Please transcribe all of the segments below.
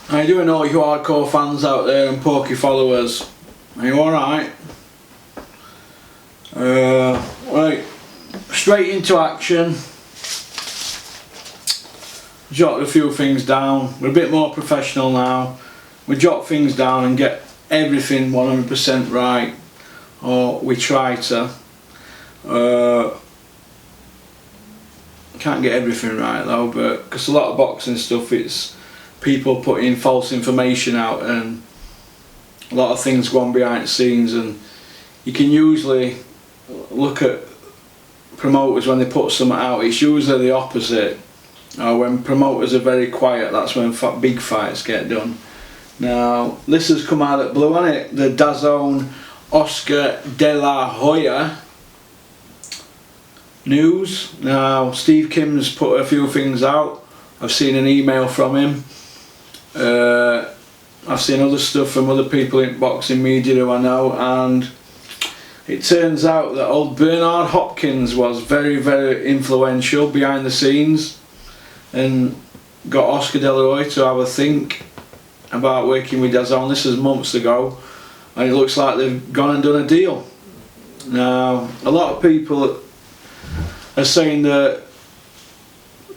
How you doing, all you hardcore fans out there and Pokey followers? Are you alright? Right, straight into action. Jotted a few things down. We're a bit more professional now. We jot things down and get everything 100% right, or we try to. Can't get everything right though, but because a lot of boxing stuff, it's people putting false information out and a lot of things go on behind the scenes, and you can usually look at promoters when they put something out. It's usually the opposite. When promoters are very quiet, that's when big fights get done. Now this has come out at blue, hasn't it? The DAZN Oscar De La Hoya news. Now Steve Kim's put a few things out. I've seen an email from him. I've seen other stuff from other people in boxing media who I know, and it turns out that old Bernard Hopkins was very, very influential behind the scenes and got Oscar De La Hoya to have a think about working with DAZN. This is months ago, and it looks like they've gone and done a deal. Now a lot of people are saying that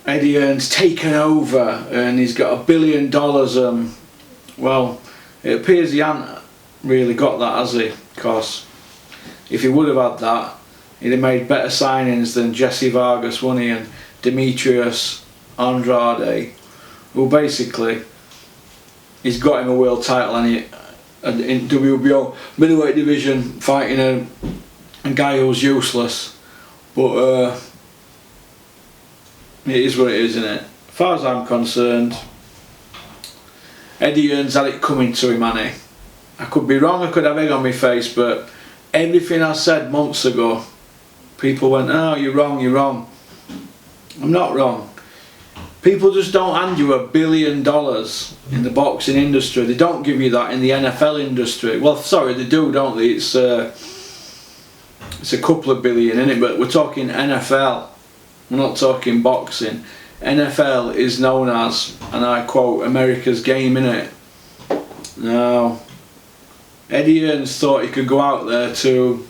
Eddie Hearn's taken over and he's got $1 billion. Well, it appears he hasn't really got that, has he? Because if he would have had that, he'd have made better signings than Jesse Vargas, wouldn't he, and Demetrius Andrade, who basically, he's got him a world title and in WBO middleweight division, fighting a guy who's useless. But it is what it is, isn't it? As far as I'm concerned, Eddie Hearn's had it coming to him, hasn't he? I could be wrong, I could have egg on my face, but everything I said months ago, people went, "Oh, you're wrong, you're wrong." I'm not wrong. People just don't hand you $1 billion in the boxing industry. They don't give you that in the NFL industry. Well, sorry, they do, don't they? It's a couple of billion, isn't it? But we're talking NFL. We're not talking boxing. NFL is known as, and I quote, America's game, innit? Now, Eddie Hearns thought he could go out there to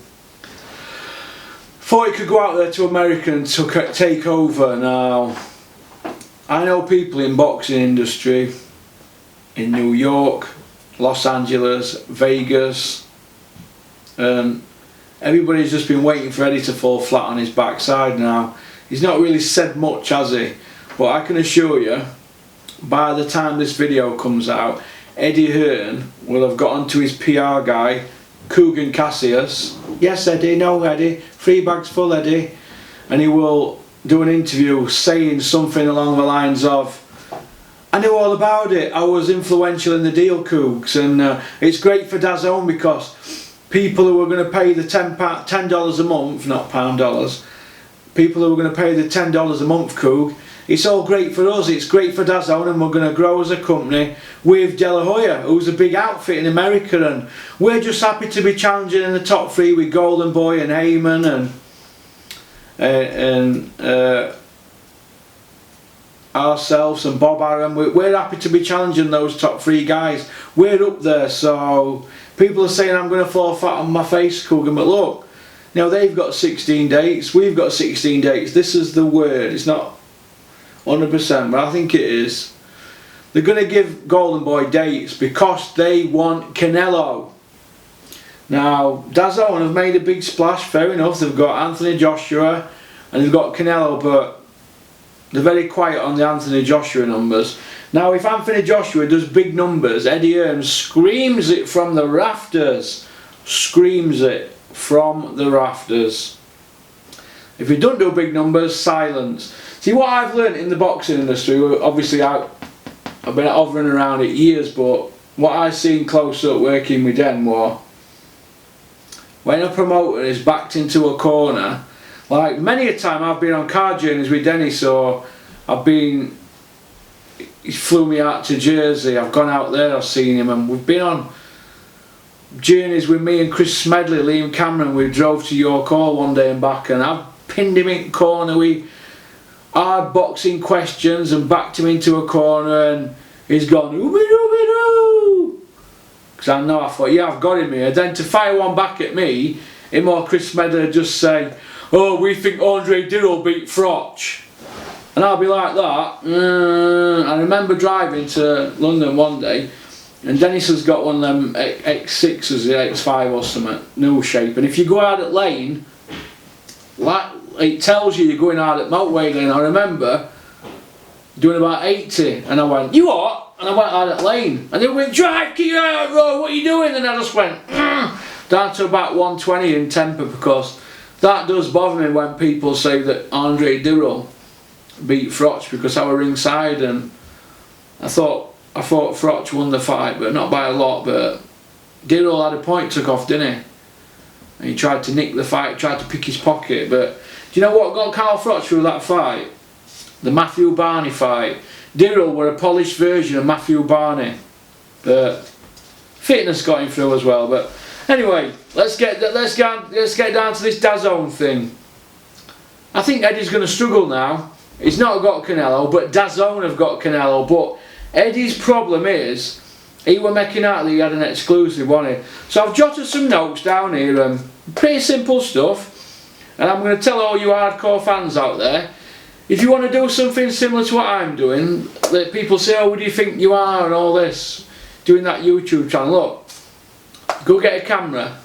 America and take over. Now, I know people in boxing industry in New York, Los Angeles, Vegas, and everybody's just been waiting for Eddie to fall flat on his backside now. He's not really said much, has he? But I can assure you, by the time this video comes out, Eddie Hearn will have got onto his PR guy, Kugan Cassius. Yes, Eddie, no, Eddie. 3 bags full, Eddie. And he will do an interview saying something along the lines of, "I knew all about it. I was influential in the deal, Cougs, and it's great for DAZN because people who are going to pay the $10 a month, not pound dollars, people who are going to pay the $10 a month, Coog, it's all great for us, it's great for DAZN, and we're going to grow as a company with De La Hoya, who's a big outfit in America, and we're just happy to be challenging in the top 3 with Golden Boy and Heyman and ourselves and Bob Arum. We're happy to be challenging those top 3 guys. We're up there." So people are saying I'm going to fall flat on my face, Coogan, but look, now they've got 16 dates, we've got 16 dates. This is the word. It's not 100%, but I think it is. They're going to give Golden Boy dates because they want Canelo. Now DAZN have made a big splash, fair enough. They've got Anthony Joshua and they've got Canelo, but they're very quiet on the Anthony Joshua numbers. Now if Anthony Joshua does big numbers, Eddie Hearn screams it from the rafters. Screams it from the rafters. If he don't do big numbers, silence. See, what I've learnt in the boxing industry, obviously I've been hovering around it years, but what I've seen close up working with Den was, when a promoter is backed into a corner, like many a time I've been on car journeys with Denny, so he flew me out to Jersey, I've gone out there, I've seen him, and we've been on journeys with me and Chris Smedley, Liam Cameron. We drove to York Hall one day and back, and I've pinned him in the corner with hard boxing questions and backed him into a corner, and he's gone ooby-dooby-doo. Because I thought, yeah, I've got him here. Then to fire one back at me, him or Chris Medder just say, oh, we think Andre Dirrell beat Froch. And I'll be like that. I remember driving to London one day, and Dennis has got one of them X6s, X5 or something, new shape. And if you go out at lane, like, it tells you you're going out at motorway lane. I remember doing about 80, and I went, you what? And I went out at lane, and they went, drive, keep your eye out road, what are you doing? And I just went, down to about 120 in temper, because that does bother me when people say that Andre Dirrell beat Froch, because I was ringside, and I thought Froch won the fight, but not by a lot. But Dirrell had a point took off, didn't he? And he tried to nick the fight, tried to pick his pocket. But do you know what got Carl Froch through that fight? The Matthew Barney fight. Dirrell were a polished version of Matthew Barney, but fitness got him through as well. But anyway, let's get down to this DAZN thing. I think Eddie's going to struggle now. He's not got Canelo, but DAZN have got Canelo. But Eddie's problem is he were making out that he had an exclusive, wasn't he? So I've jotted some notes down here, pretty simple stuff, and I'm going to tell all you hardcore fans out there, if you want to do something similar to what I'm doing, that people say, oh, who do you think you are, and all this, doing that YouTube channel, look, go get a camera,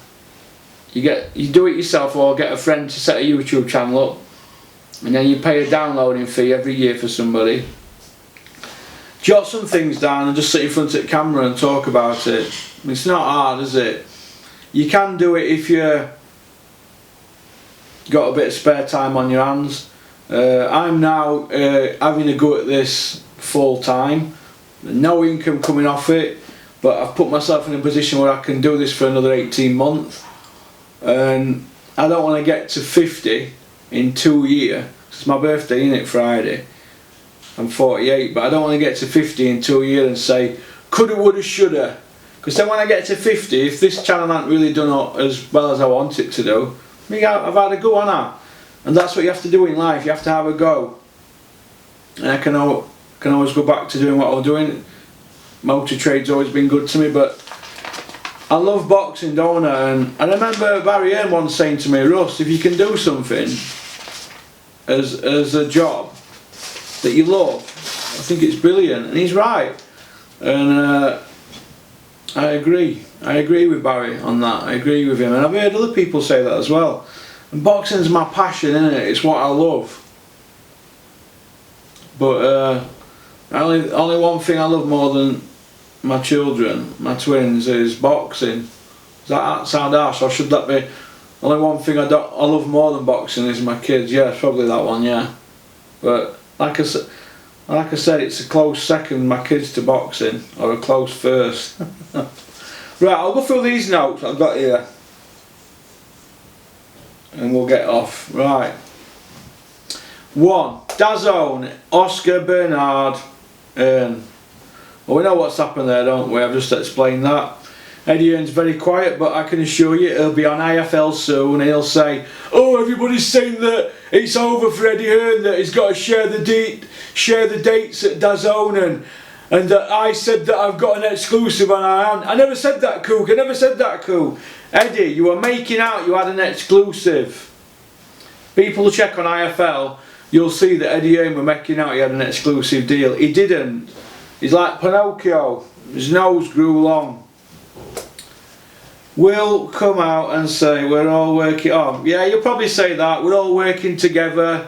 you do it yourself, or get a friend to set a YouTube channel up, and then you pay a downloading fee every year for somebody. Jot some things down and just sit in front of the camera and talk about it. I mean, it's not hard, is it? You can do it if you got a bit of spare time on your hands. I'm now having a go at this full time, no income coming off it, but I've put myself in a position where I can do this for another 18 months, and I don't want to get to 50 in 2 years. It's my birthday, isn't it, Friday? I'm 48, but I don't want to get to 50 in 2 years and say coulda, woulda, shoulda, because then when I get to 50, if this channel hasn't really done as well as I want it to do, I've had a go, haven't I? And that's what you have to do in life. You have to have a go. And I can always go back to doing what I was doing. Motor trade's always been good to me, but I love boxing, don't I? And I remember Barry Hearn once saying to me, Russ, if you can do something as a job that you love, I think it's brilliant. And he's right. And I agree. I agree with Barry on that. I agree with him. And I've heard other people say that as well. And boxing's my passion, isn't it? It's what I love. But only one thing I love more than my children, my twins, is boxing. Does that sound harsh, or should that be? Only one thing I love more than boxing is my kids. Yeah, it's probably that one. Yeah. But like I said, it's a close second, my kids, to boxing, or a close first. Right, I'll go through these notes I've got here, and we'll get off. Right. 1. DAZN, Oscar Bernard Hearn. Well, we know what's happened there, don't we? I've just explained that. Eddie Hearn's very quiet, but I can assure you he'll be on IFL soon, and he'll say, oh, everybody's saying that it's over for Eddie Hearn, that he's got to share the dates at DAZN, and that I said that I've got an exclusive on our hand. I never said that, Cook. I never said that, Cook. Eddie, you were making out you had an exclusive. People check on IFL, you'll see that Eddie Hearn were making out he had an exclusive deal. He didn't. He's like Pinocchio. His nose grew long. Will come out and say we're all working on. Yeah, you'll probably say that. We're all working together,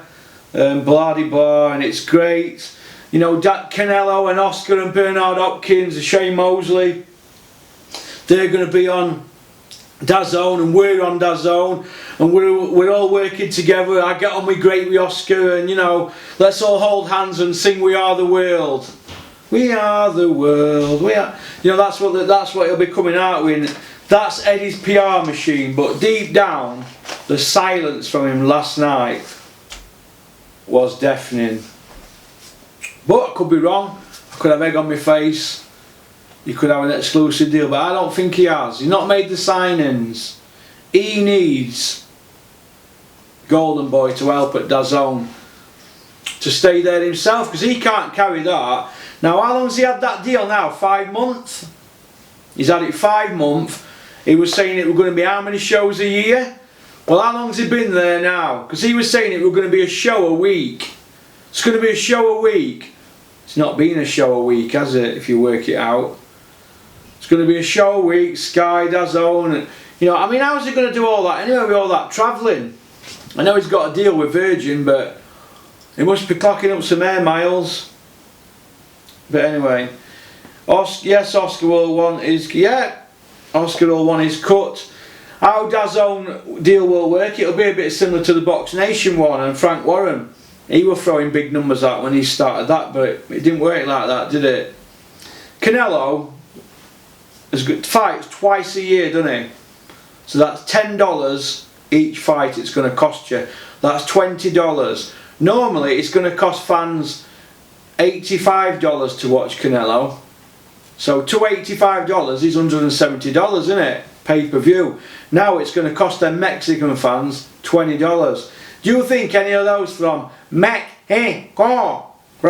blah de blah, and it's great. You know, Canelo and Oscar and Bernard Hopkins and Shane Mosley, they're going to be on DAZN, and we're on DAZN, and we're all working together. I get on with great with Oscar, and you know, let's all hold hands and sing "We Are the World." We are the world. We are. You know, that's what he'll be coming out with. That's Eddie's PR machine. But deep down, the silence from him last night was deafening. But I could be wrong. I could have egg on my face. He could have an exclusive deal, but I don't think he has. He's not made the signings. He needs Golden Boy to help at DAZN to stay there himself, because he can't carry that. Now, how long's he had that deal now? 5 months? He's had it 5 months. He was saying it were going to be how many shows a year? Well, how long's he been there now? Because he was saying it were going to be a show a week. It's going to be a show a week. It's not been a show a week, has it, if you work it out? It's going to be a show a week, Sky, DAZN, and, you know, I mean, how's he going to do all that anyway with all that travelling? I know he's got a deal with Virgin, but he must be clocking up some air miles. But anyway, yes, Oscar will want his, Oscar will want his cut. How DAZN deal will work, it'll be a bit similar to the Box Nation one, and Frank Warren, he was throwing big numbers out when he started that, but it didn't work like that, did it? Canelo has got fights twice a year, doesn't he? So that's $10 each fight it's going to cost you. That's $20. Normally it's going to cost fans $85 to watch Canelo. So $285 is $170, isn't it? Pay-per-view. Now it's going to cost them Mexican fans $20. Do you think any of those from Mexico, do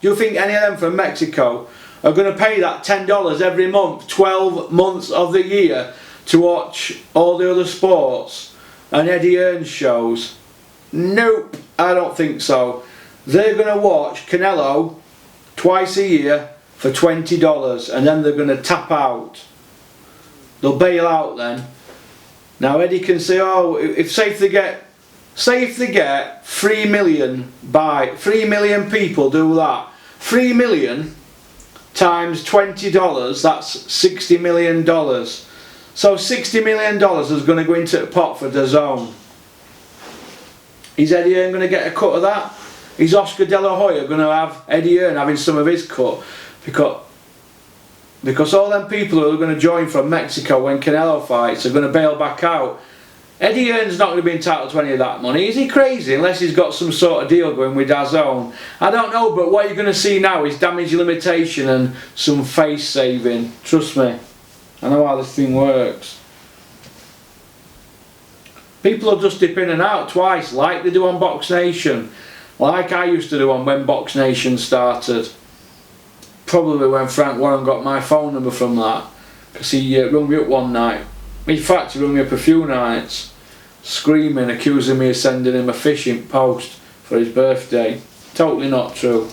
you think any of them from Mexico are going to pay that $10 every month, 12 months of the year, to watch all the other sports and Eddie Hearn's shows? Nope, I don't think so. They're going to watch Canelo twice a year for $20, and then they're going to tap out. They'll bail out then. Now Eddie can say, oh, say if they get 3 million 3 million people do that. 3 million times $20, that's $60 million. So $60 million is going to go into the pot for DAZN. Is Eddie Hearn going to get a cut of that? Is Oscar De La Hoya going to have Eddie Hearn having some of his cut? Because all them people who are going to join from Mexico when Canelo fights are going to bail back out. Eddie Hearn's not going to be entitled to any of that money. Is he crazy? Unless he's got some sort of deal going with DAZN. I don't know, but what you're going to see now is damage limitation and some face saving. Trust me. I know how this thing works. People will just dip in and out twice, like they do on Box Nation. Like I used to do on when Box Nation started. Probably when Frank Warren got my phone number from that. Because he rung me up one night. In fact, he rung me up a few nights, screaming, accusing me of sending him a fishing post for his birthday. Totally not true.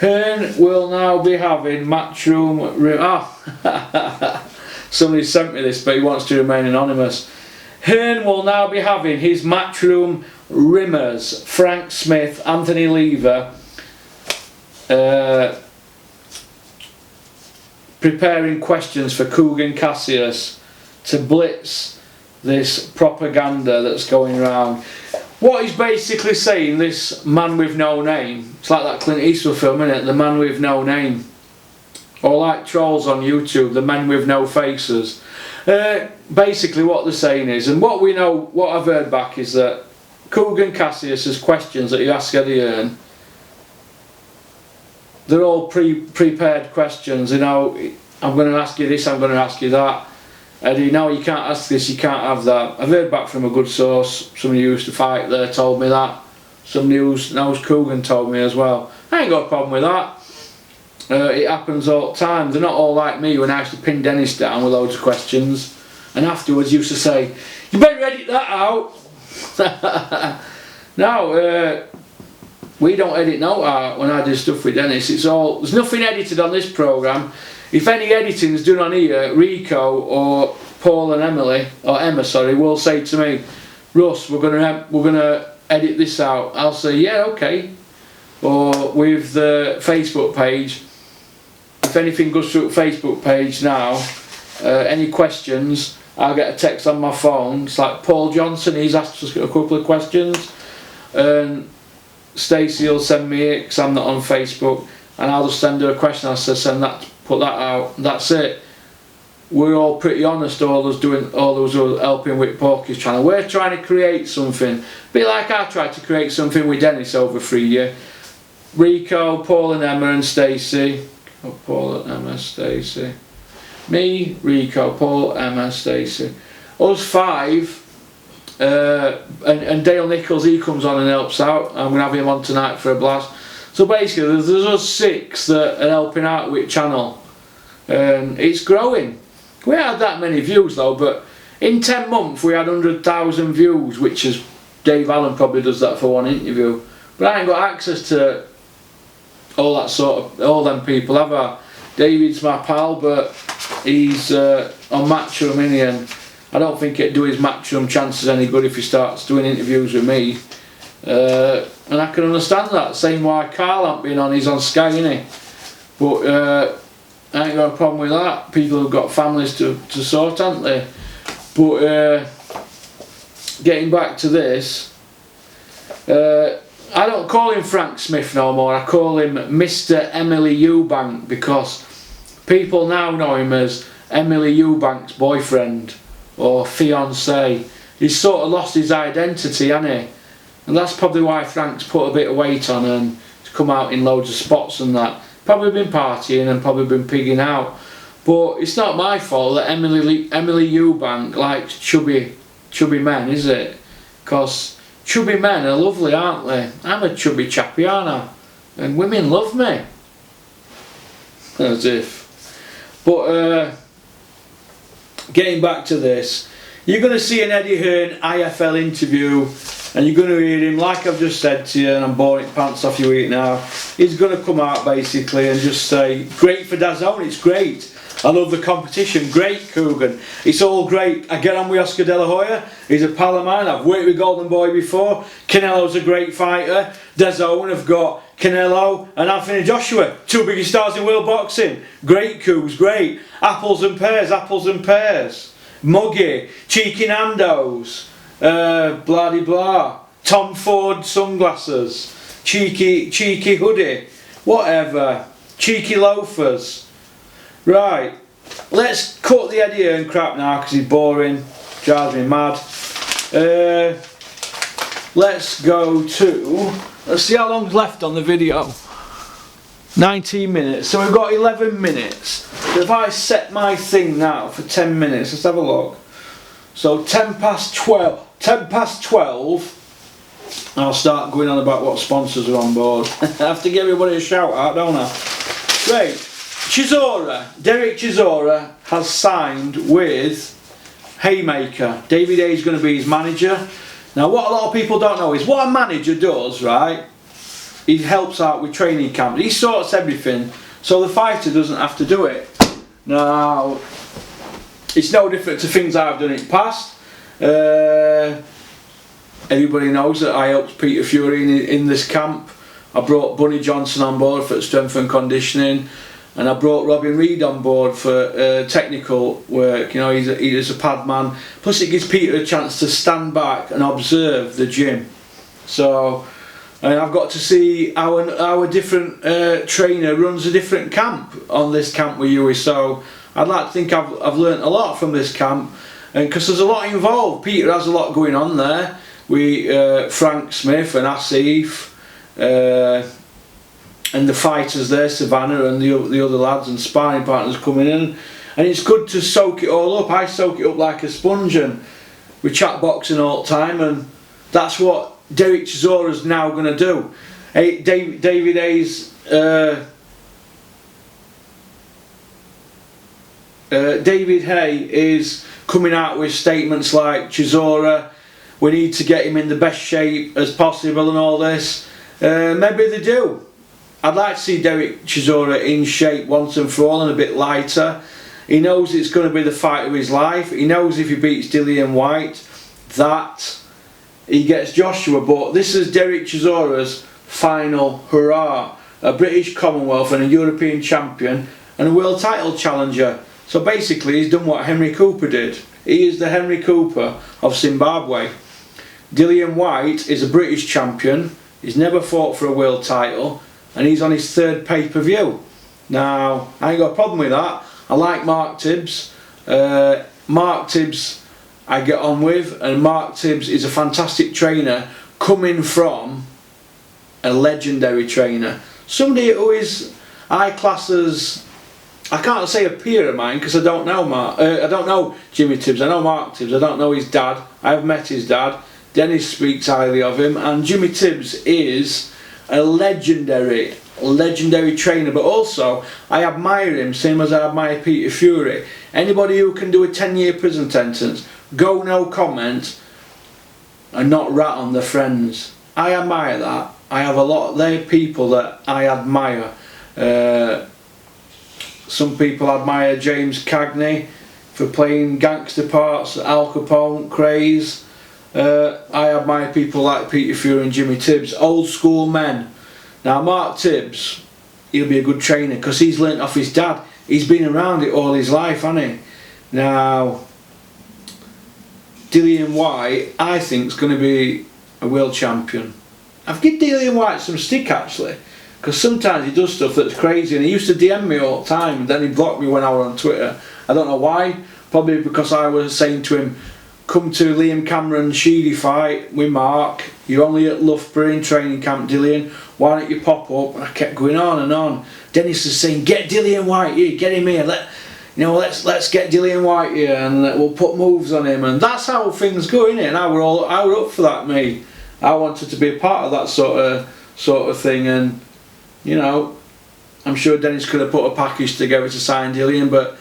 Hearn will now be having Matchroom. Somebody sent me this, but he wants to remain anonymous. Hearn will now be having his Matchroom rimmers, Frank Smith, Anthony Lever, preparing questions for Kugan Cassius to blitz this propaganda that's going around. What he's basically saying, this man with no name, it's like that Clint Eastwood film, isn't it? The man with no name. Or like trolls on YouTube, the men with no faces. Basically what they're saying is, and what we know, what I've heard back is that Kugan Cassius's questions that he asked Eddie Hearn, they're all prepared questions. You know, I'm going to ask you this, I'm going to ask you that. Eddie, no, you can't ask this, you can't have that. I've heard back from a good source. Somebody who used to fight there told me that. Somebody who knows Kugan told me as well. I ain't got a problem with that. It happens all the time. They're not all like me when I used to pin Dennis down with loads of questions, and afterwards used to say, you better edit that out. No, we don't edit no out when I do stuff with Dennis. It's all, there's nothing edited on this programme. If any editing is done on here, Rico or Paul and Emily, or Emma sorry, will say to me, Russ, we're gonna edit this out. I'll say, yeah, okay. Or with the Facebook page, if anything goes through the Facebook page now, any questions, I'll get a text on my phone. It's like Paul Johnson, he's asked us a couple of questions, and Stacey will send me it because I'm not on Facebook, and I'll just send her a question. I'll say send that, put that out. That's it. We're all pretty honest. All those who are helping with Porky's channel. We're trying to create something. Be like I tried to create something with Dennis over 3 years. Rico, Paul and Emma and Stacey. Oh, Paul and Emma, Stacey. Me, Rico, Paul, Emma, Stacey. Us five and Dale Nichols, he comes on and helps out. I'm going to have him on tonight for a blast. So basically there's us 6 that are helping out with channel, and it's growing. We haven't had that many views though, but in 10 months we had 100,000 views, which is, Dave Allen probably does that for one interview, but I ain't got access to all that all them people, have I? David's my pal, but he's on Matchroom, isn't he? And I don't think it'd do his Matchroom chances any good if he starts doing interviews with me. And I can understand that. Same why Carl ain't been on, he's on Sky, isn't he? But I ain't got a problem with that. People have got families to sort, haven't they? But getting back to this, I don't call him Frank Smith no more. I call him Mr. Emily Eubank, because people now know him as Emily Eubank's boyfriend or fiance. He's sort of lost his identity, hasn't he? And that's probably why Frank's put a bit of weight on and come out in loads of spots and that. Probably been partying and probably been pigging out. But it's not my fault that Emily Eubank likes chubby men, is it? Because chubby men are lovely, aren't they? I'm a chubby chappy, aren't I? And women love me. As if. But getting back to this, you're going to see an Eddie Hearn IFL interview, and you're going to hear him, like I've just said to you, and I'm boring pants off you now. He's going to come out basically and just say, great for DAZN, it's great. I love the competition, great Coogan. It's all great. I get on with Oscar De La Hoya, he's a pal of mine. I've worked with Golden Boy before. Canelo's a great fighter. DAZN have got Canelo and Anthony Joshua, 2 biggest stars in world boxing. Great Coogs, great. Apples and pears, apples and pears. Muggy, Cheeky Nando's, blah de blah. Tom Ford sunglasses, cheeky hoodie, whatever. Cheeky loafers. Right, let's cut the Eddie Hearn crap now because he's boring, drives me mad. Let's go to, let's see how long's left on the video. 19 minutes, so we've got 11 minutes. So if I set my thing now for 10 minutes, let's have a look. So 10 past 12, I'll start going on about what sponsors are on board. I have to give everybody a shout out, don't I? Great. Derek Chisora has signed with Haymaker. David A is going to be his manager. Now what a lot of people don't know is what a manager does, right? He helps out with training camps. He sorts everything so the fighter doesn't have to do it. Now, it's no different to things I've done in the past. Everybody knows that I helped Peter Fury in this camp. I brought Bunny Johnson on board for strength and conditioning. And I brought Robin Reed on board for technical work. You know, he's a pad man. Plus it gives Peter a chance to stand back and observe the gym. So, and I've got to see how a different trainer runs a different camp on this camp with Huey. So I'd like to think I've learnt a lot from this camp. And because there's a lot involved. Peter has a lot going on there. We Frank Smith and Asif. And the fighters there, Savannah and the other lads and sparring partners coming in, and it's good to soak it all up. I soak it up like a sponge, and we chat boxing all the time, and that's what Derek Chisora's now going to do. David A's David Hay is coming out with statements like, Chisora, we need to get him in the best shape as possible and all this. Maybe they do. I'd like to see Derek Chisora in shape once and for all and a bit lighter. He knows it's going to be the fight of his life. He knows if he beats Dillian White that he gets Joshua, but this is Derek Chisora's final hurrah. A British Commonwealth and a European champion and a world title challenger. So basically he's done what Henry Cooper did. He is the Henry Cooper of Zimbabwe. Dillian White is a British champion. He's never fought for a world title. And he's on his 3rd pay-per-view. Now, I ain't got a problem with that. I like Mark Tibbs. Mark Tibbs I get on with, and Mark Tibbs is a fantastic trainer coming from a legendary trainer. Somebody who is I class as I can't say a peer of mine because I don't know I don't know Jimmy Tibbs. I know Mark Tibbs. I don't know his dad. I've met his dad. Dennis speaks highly of him, and Jimmy Tibbs is a legendary trainer. But also, I admire him, same as I admire Peter Fury. Anybody who can do a 10-year prison sentence, go no comment, and not rat on their friends. I admire that. I have a lot. They're people that I admire. Some people admire James Cagney for playing gangster parts, Al Capone, Craze. I admire people like Peter Fury and Jimmy Tibbs, old school men. Now Mark Tibbs, he'll be a good trainer because he's learnt off his dad. He's been around it all his life, hasn't he? Now Dillian Whyte, I think, is going to be a world champion. I've given Dillian Whyte some stick actually, because sometimes he does stuff that's crazy, and he used to DM me all the time, and then he blocked me when I was on Twitter. I don't know why, probably because I was saying to him, come to Liam Cameron's Sheedy fight with Mark, you're only at Loughborough in training camp, Dillian, why don't you pop up? And I kept going on and on. Dennis is saying, get Dillian Whyte here, get him here, let's get Dillian Whyte here, and we'll put moves on him, and that's how things go, innit? And I were up for that, me. I wanted to be a part of that sort of thing, and you know, I'm sure Dennis could have put a package together to sign Dillian, but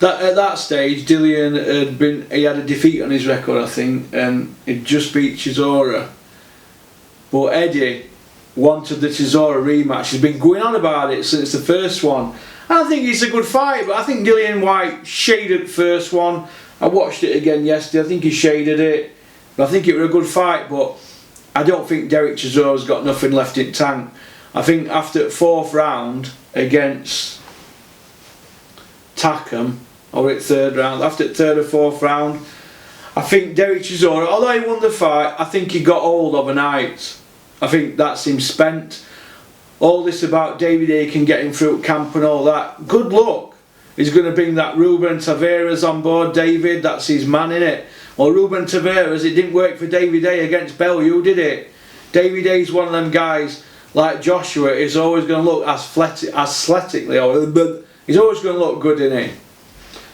at that stage, Dillian he had a defeat on his record, I think, and he'd just beat Chisora. But Eddie wanted the Chisora rematch. He's been going on about it since the first one. I think it's a good fight, but I think Dillian Whyte shaded the first one. I watched it again yesterday. I think he shaded it, but I think it was a good fight. But I don't think Derek Chisora's got nothing left in tank. I think after the 4th round against Tackham, or at 3rd round, after the 3rd or 4th round, I think Derek Chisora, although he won the fight, I think he got old overnight. I think that's him spent. All this about David Aiken getting through camp and all that, good luck. He's going to bring that Ruben Tavares on board, David, that's his man, innit? Well, Ruben Tavares, it didn't work for David A against Bellew, did it? David A's one of them guys, like Joshua, is always going to look athletically, or he's always going to look good, isn't he?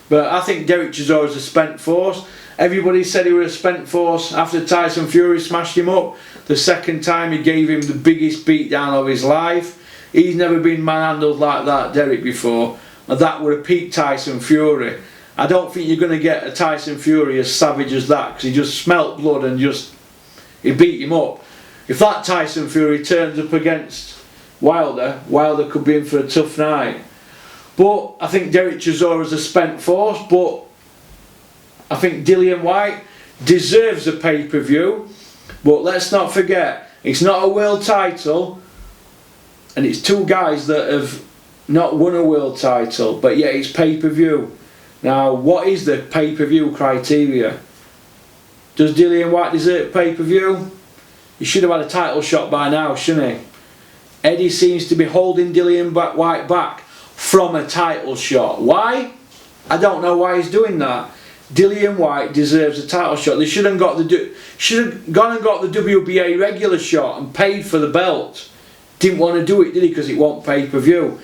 But I think Derek Chisora's a spent force. Everybody said he was a spent force after Tyson Fury smashed him up. The second time he gave him the biggest beatdown of his life. He's never been manhandled like that, Derek, before. And that would have peaked Tyson Fury. I don't think you're going to get a Tyson Fury as savage as that, because he just smelt blood and he beat him up. If that Tyson Fury turns up against Wilder could be in for a tough night. But I think Derek Chisora's a spent force, but I think Dillian Whyte deserves a pay-per-view. But let's not forget, it's not a world title, and it's two guys that have not won a world title, but yet it's pay-per-view. Now, what is the pay-per-view criteria? Does Dillian Whyte deserve pay-per-view? He should have had a title shot by now, shouldn't he? Eddie seems to be holding Dillian Whyte back from a title shot. Why? I don't know why he's doing that. Dillian Whyte deserves a title shot. They should have gone and got the WBA regular shot and paid for the belt. Didn't want to do it, did he? Because it won't pay-per-view.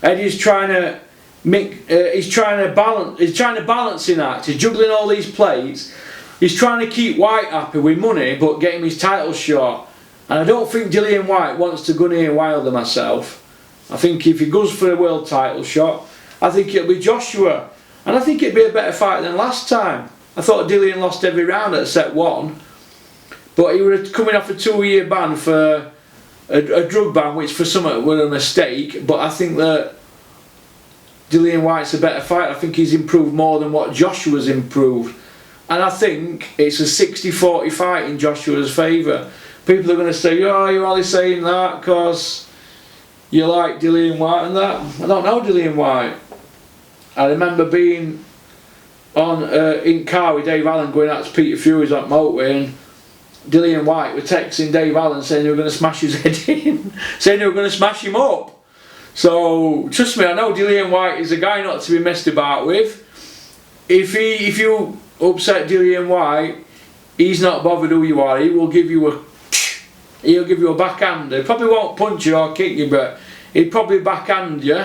Eddie's trying to he's trying to balancing act. He's juggling all these plates. He's trying to keep Whyte happy with money, but get him his title shot. And I don't think Dillian Whyte wants to go near Wilder myself. I think if he goes for a world title shot, I think it'll be Joshua. And I think it'd be a better fight than last time. I thought Dillian lost every round at set 1. But he was coming off a 2-year ban for a drug ban, which for some was a mistake. But I think that Dillian Whyte's a better fighter. I think he's improved more than what Joshua's improved. And I think it's a 60-40 fight in Joshua's favour. People are going to say, oh, you're only saying that because you like Dillian Whyte and that. I don't know Dillian Whyte. I remember being on in car with Dave Allen going out to Peter Fury's on motorway, and Dillian Whyte were texting Dave Allen saying they were going to smash his head in, saying they were going to smash him up. So trust me, I know Dillian Whyte is a guy not to be messed about with. If you upset Dillian Whyte, he's not bothered who you are. He'll give you a backhand. He probably won't punch you or kick you, but he'd probably backhand you.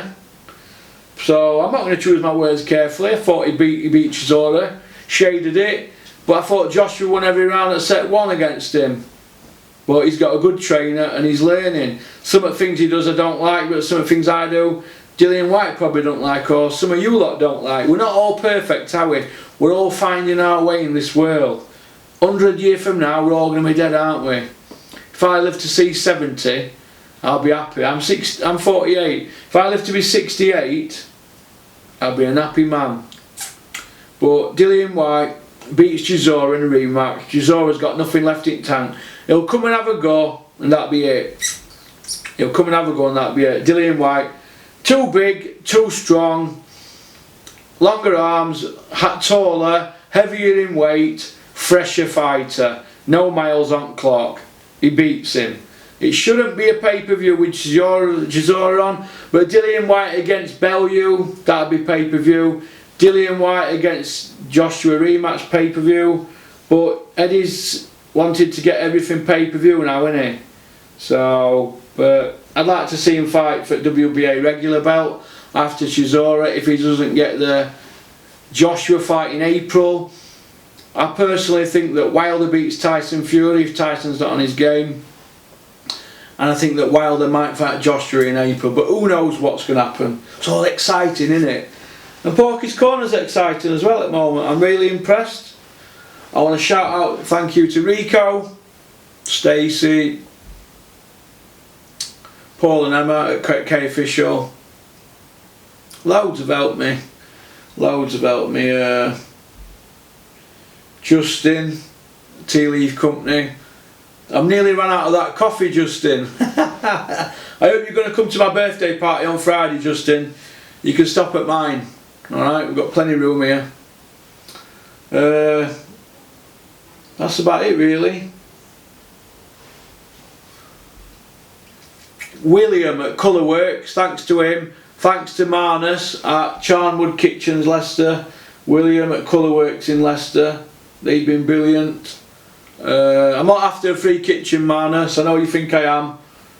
So I'm not going to choose my words carefully. I thought he beat Chisora, shaded it, but I thought Joshua won every round at set 1 against him. But he's got a good trainer and he's learning. Some of the things he does I don't like, but some of the things I do, Dillian White probably don't like, or some of you lot don't like. We're not all perfect, are we? We're all finding our way in this world. 100 years from now, we're all going to be dead, aren't we? If I live to see 70, I'll be happy. I'm 48. If I live to be 68, I'll be an happy man. But Dillian White beats Chisora in a rematch. Chisora's got nothing left in tank. He'll come and have a go, and that'll be it. He'll come and have a go, and that'll be it. Dillian White, too big, too strong, longer arms, taller, heavier in weight, fresher fighter. No miles on clock. He beats him. It shouldn't be a pay-per-view with Chisora on, but Dillian White against Bellew, that'll be pay-per-view. Dillian White against Joshua rematch pay-per-view, but Eddie's wanted to get everything pay-per-view now, isn't he? So, but I'd like to see him fight for WBA regular belt after Chisora if he doesn't get the Joshua fight in April. I personally think that Wilder beats Tyson Fury if Tyson's not on his game. And I think that Wilder might fight Joshua in April, but who knows what's going to happen. It's all exciting, isn't it? And Porky's Corner's exciting as well at the moment. I'm really impressed. I want to shout out thank you to Rico, Stacey, Paul and Emma at K Official. Loads have helped me. Loads have helped me. Justin, Tea Leaf Company. I'm nearly run out of that coffee, Justin. I hope you're going to come to my birthday party on Friday, Justin. You can stop at mine. Alright, we've got plenty of room here. That's about it, really. William at Colourworks, thanks to him. Thanks to Marnus at Charnwood Kitchens, Leicester. William at Colourworks in Leicester. They've been brilliant. I'm not after a free kitchen, Marnus. I know you think I am.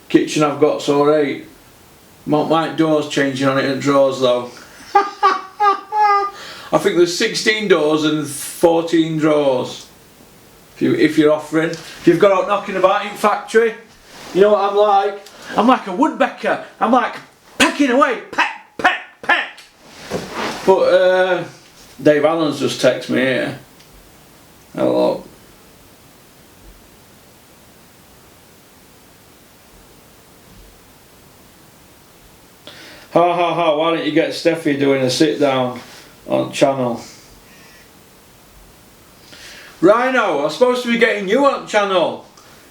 Kitchen I've got's alright. My doors changing on it and drawers though. I think there's 16 doors and 14 drawers. If you're offering. If you've got out knocking about in factory, you know what I'm like? I'm like a woodpecker. I'm like pecking away. Peck, peck, peck. But Dave Allen's just texted me here. Hello. Ha ha ha, why don't you get Steffi doing a sit down on channel? Rhino, I'm supposed to be getting you on channel.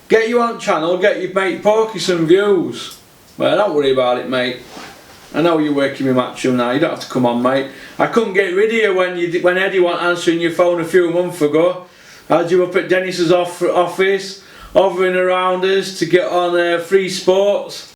Get you on channel, get your mate Porky some views. Well, don't worry about it, mate. I know you're working with Matchroom now, you don't have to come on, mate. I couldn't get rid of you when Eddie wasn't answering your phone a few months ago. I had you up at Dennis's office, hovering around us to get on Free Sports.